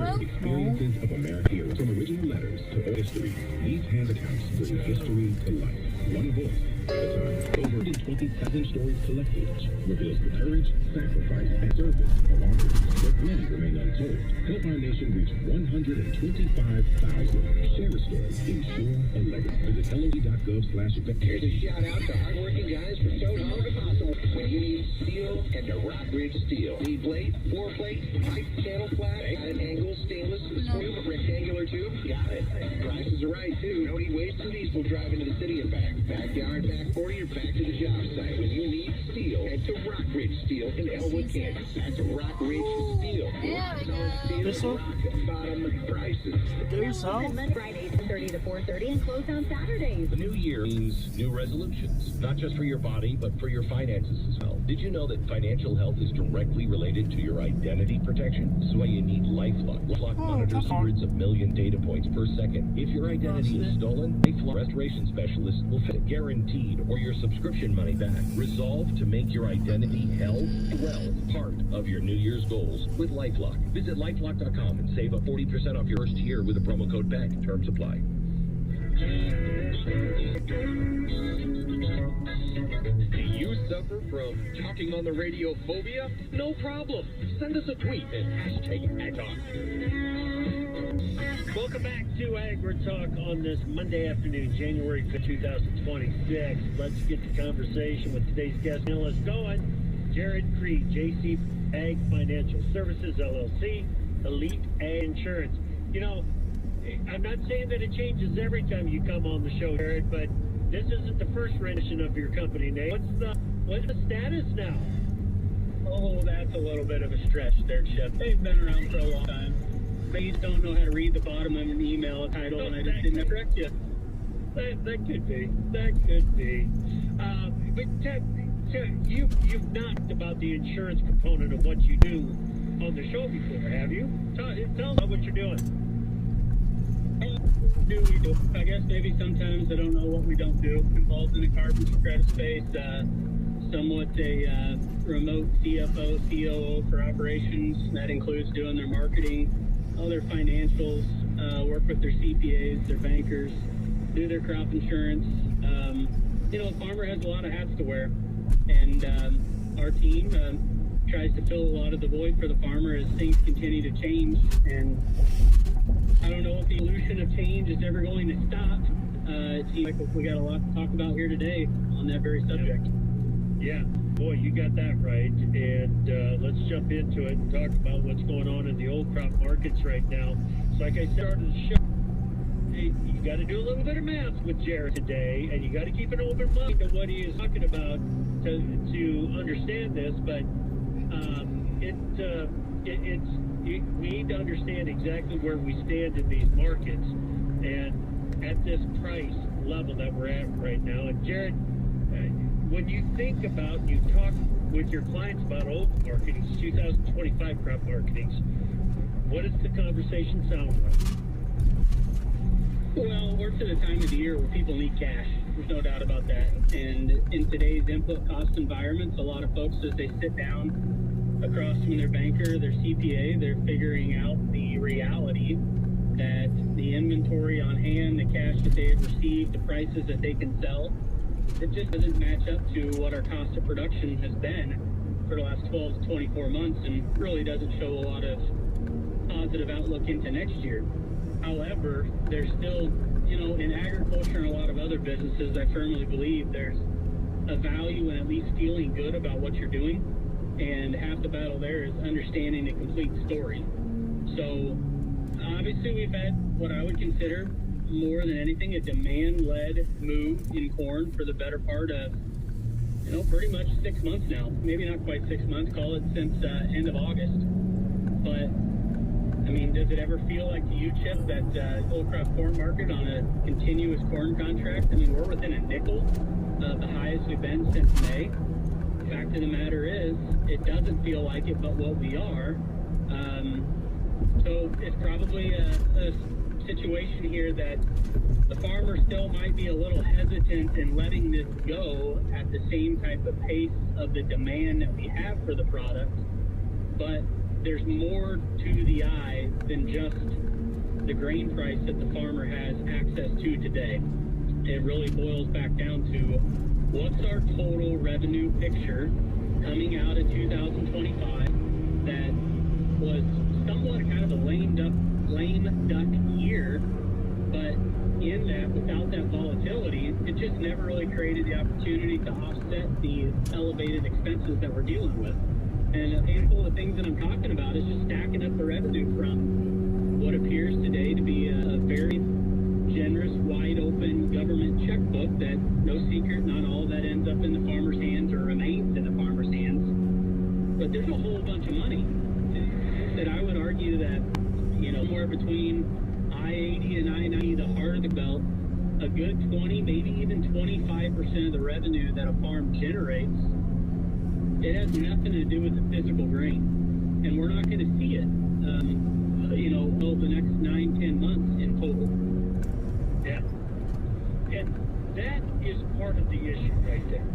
Experiences of America here, from original letters to old history. These hand accounts bring history to life. One voice at a time. Over 20,000 stories collected reveals the courage, sacrifice, and service of artists, but many remain untold. Help our nation reach 125,000. Share a story. Ensure a legacy. Visit LOD.gov/event. Here's a shout out to hardworking guys for so long as possible. When you need steel, and to Rock Ridge Steel. Need plate, 4 plate, pipe, channel flat, at an angle, stainless, tube, rectangular tube. Got it. Prices are right too. No need wasting diesel driving to the city and back. Backyard, back 40, or back to the job site. When you need steel, head to Rock Ridge Steel in Elwood, Kansas. That's Rock Ridge Steel. This one? Bottom prices. There's some. Fridays from 30 to 4:30 and closed on Saturdays. The new year means new resolutions, not just for your body, but for your finances as well. Did you know that financial health is directly related to your identity protection? That's why you need LifeLock. LifeLock monitors hundreds of million data points per second. If your identity is stolen, LifeLock restoration specialists will fit it, guaranteed, or your subscription money back. Resolve to make your identity health and wealth part of your New Year's goals with LifeLock. Visit LifeLock.com and save up 40% off your first year with a promo code BANK. Terms apply. Do you suffer from talking on the radio phobia? No problem. Send us a tweet at #AgTalk. Welcome back to AgriTalk on this Monday afternoon, January 5th, 2026. Let's get the conversation with today's guest analyst going. Jared Creed, JC Ag Financial Services, LLC, Elite Ag Insurance. You know, I'm not saying that it changes every time you come on the show, Jared, but this isn't the first rendition of your company name. What's the status now? Oh, that's a little bit of a stretch there, Chip. They've been around for a long time. They just don't know how to read the bottom of an email title, and I just didn't correct you. That could be. That could be. But you've knocked about the insurance component of what you do on the show before, have you? Tell us about what you're doing. Do we do? I guess maybe sometimes I don't know what we don't do. Involved in the carbon credit space, somewhat a remote CFO, COO for operations. That includes doing their marketing, all their financials, work with their CPAs, their bankers, do their crop insurance. You know, the farmer has a lot of hats to wear, and our team tries to fill a lot of the void for the farmer as things continue to change. And I don't know if the evolution of change is ever going to stop. It seems like we got a lot to talk about here today on that very subject. Yeah, boy, you got that right. And let's jump into it and talk about what's going on in the old crop markets right now. So like I started the show, you got to do a little bit of math with Jared today, and you got to keep an open mind to what he is talking about to understand this. But we need to understand exactly where we stand in these markets and at this price level that we're at right now. And Jared, when you think about, you talk with your clients about old marketings, 2025 crop marketings, what does the conversation sound like? Well, we're to the time of the year where people need cash. There's no doubt about that. And in today's input cost environments, a lot of folks, as they sit down across from their banker, their CPA, they're figuring out the reality that the inventory on hand, the cash that they have received, the prices that they can sell, it just doesn't match up to what our cost of production has been for the last 12 to 24 months, and really doesn't show a lot of positive outlook into next year. However, there's still, you know, in agriculture and a lot of other businesses, I firmly believe there's a value in at least feeling good about what you're doing. And half the battle there is understanding the complete story. So obviously we've had what I would consider more than anything a demand-led move in corn for the better part of, you know, pretty much 6 months now. Maybe not quite 6 months, call it since end of August. But I mean, does it ever feel like to you, Chip, that old crop corn market on a continuous corn contract? I mean, we're within a nickel of the highest we've been since May. The fact of the matter is, it doesn't feel like it, but what we are. So it's probably a situation here that the farmer still might be a little hesitant in letting this go at the same type of pace of the demand that we have for the product. But there's more to the eye than just the grain price that the farmer has access to today. It really boils back down to what's our total revenue picture coming out of 2025 that was somewhat kind of a lame duck year, but in that, without that volatility, it just never really created the opportunity to offset the elevated expenses that we're dealing with. And a handful of things that I'm talking about is just stacking up the revenue from what appears today to be a very generous, wide open government checkbook that, no secret, not all of that ends up in the farmer's hands or remains in the farmer's hands. But there's a whole bunch of money that I would argue that, somewhere between I-80 and I-90, the heart of the belt, a good 20, maybe even 25% of the revenue that a farm generates, it has nothing to do with the physical grain. And we're not going to see it, over the next 9-10 months in total. Yeah. And that is part of the issue right there.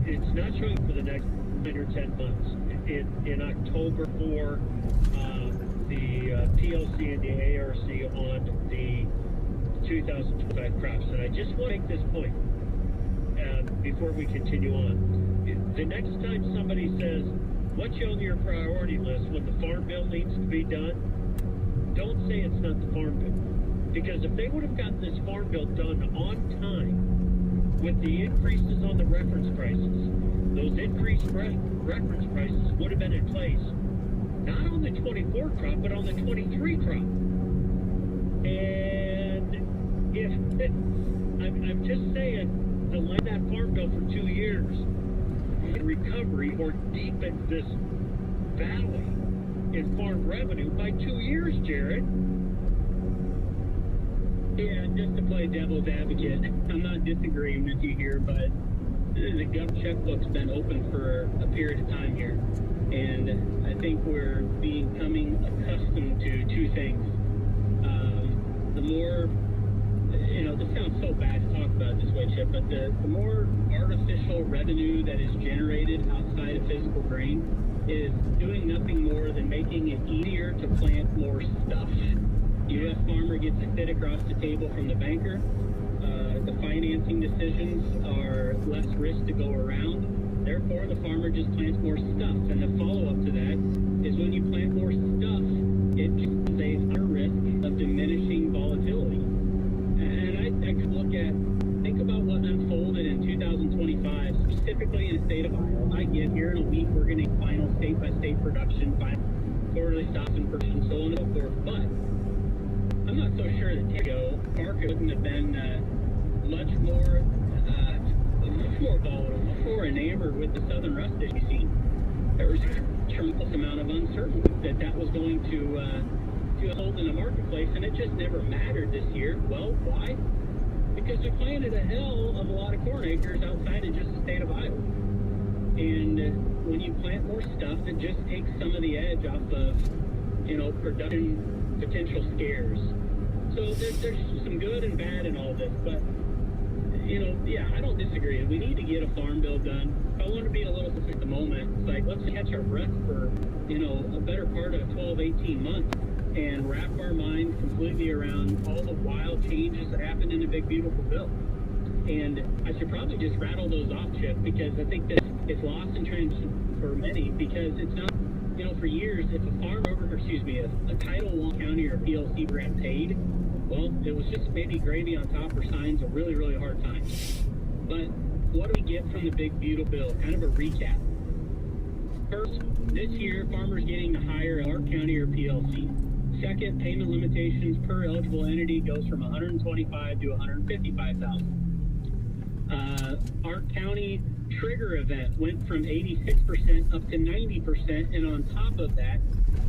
It's not showing for the next 9 or 10 months. In October for the PLC and the ARC on the 2025 crops. And I just want to make this point before we continue on. The next time somebody says, what's on your priority list when the farm bill needs to be done, don't say it's not the farm bill. Because if they would have gotten this farm bill done on time with the increases on the reference prices, those increased reference prices would have been in place not on the 24 crop, but on the 23 crop. And if I'm just saying, delay that farm bill for 2 years, recovery or deepen this valley in farm revenue by 2 years, Jared. Yeah, just to play devil's advocate, I'm not disagreeing with you here, but the gov checkbook's been open for a period of time here, and I think we're becoming accustomed to two things. The more, this sounds so bad to talk about it this way, Chip, but the more artificial revenue that is generated outside of physical grain is doing nothing more than making it easier to plant more stuff. U.S. farmer gets a fit across the table from the banker. The financing decisions are less risk to go around. Therefore, the farmer just plants more stuff. And the follow-up to that is when you plant more stuff, it just is a higher risk of diminishing volatility. And I could think about what unfolded in 2025, specifically in the state of Iowa. I get here in a week, we're going to final state-by-state production, final quarterly stops in production, so on and so forth. But I'm not so sure that market wouldn't have been much more volatile, much more enamored with the southern rust that we've seen. There was a tremendous amount of uncertainty that was going to hold in the marketplace, and it just never mattered this year. Well, why? Because we planted a hell of a lot of corn acres outside of just the state of Iowa. And when you plant more stuff, it just takes some of the edge off of, production potential scares. So there's some good and bad in all this, but I don't disagree. We need to get a farm bill done. I want to be a little at the moment. It's like, let's catch our breath for, a better part of 12, 18 months and wrap our minds completely around all the wild changes that happened in the big, beautiful bill. And I should probably just rattle those off, Chip, because I think that it's lost in transition for many, because it's not, for years, if a Title I county or PLC grant paid, well, it was just maybe gravy on top or signs of really, really hard times. But what do we get from the big, beautiful bill? Kind of a recap. First, this year, farmers getting to hire Art County or PLC. Second, payment limitations per eligible entity goes from $125,000 to $155,000. Art County trigger event went from 86% up to 90%, and on top of that,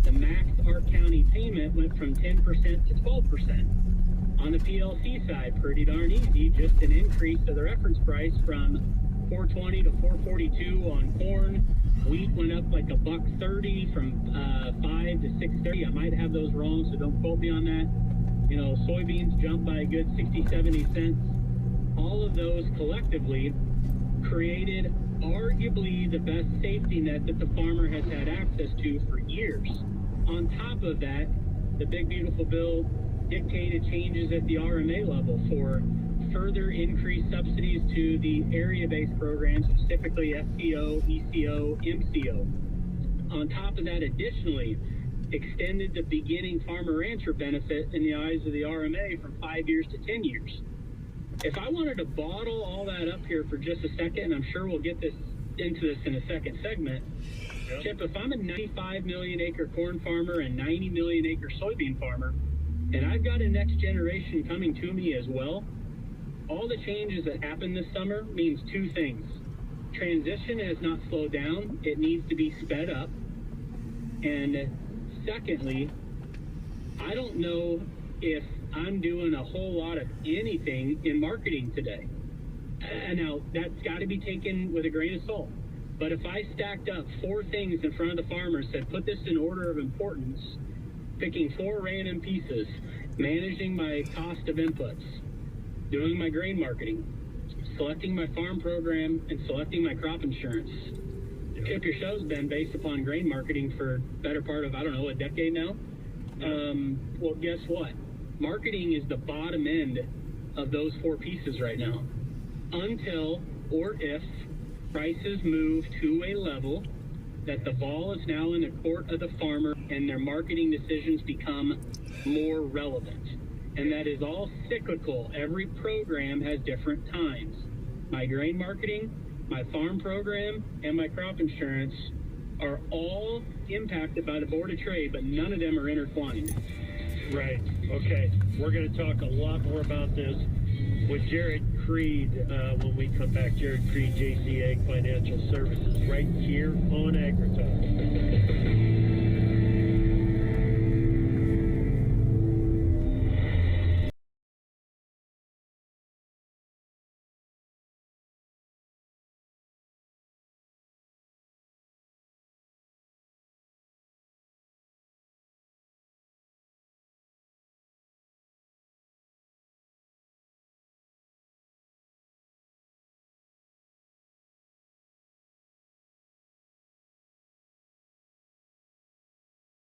the max Art County payment went from 10% to 12%. On the PLC side, pretty darn easy, just an increase to the reference price from $4.20 to $4.42 on corn. Wheat went up like $1.30 from $5 to $6.30. I might have those wrong, so don't quote me on that. Soybeans jumped by a good 60, 70 cents. All of those collectively created arguably the best safety net that the farmer has had access to for years. On top of that, the big beautiful bill dictated changes at the RMA level for further increased subsidies to the area-based programs, specifically FTO, ECO, MCO. On top of that, additionally, extended the beginning farmer-rancher benefit in the eyes of the RMA from 5 years to 10 years. If I wanted to bottle all that up here for just a second, and I'm sure we'll get into this in a second segment, Chip, if I'm a 95 million acre corn farmer and 90 million acre soybean farmer, and I've got a next generation coming to me as well, all the changes that happened this summer means two things. Transition has not slowed down. It needs to be sped up. And secondly, I don't know if I'm doing a whole lot of anything in marketing today. Now, that's got to be taken with a grain of salt. But if I stacked up four things in front of the farmer, said, put this in order of importance, picking four random pieces, managing my cost of inputs, doing my grain marketing, selecting my farm program, and selecting my crop insurance. Chip, your show's been based upon grain marketing for better part of, I don't know, a decade now. Well, guess what? Marketing is the bottom end of those four pieces right now. Until or if prices move to a level that the ball is now in the court of the farmer and their marketing decisions become more relevant. And that is all cyclical. Every program has different times. My grain marketing, my farm program, and my crop insurance are all impacted by the Board of Trade, but none of them are intertwined. Right. Okay. We're going to talk a lot more about this with Jared Creed when we come back. Jared Creed, JC Ag Financial Services, right here on AgriTalk.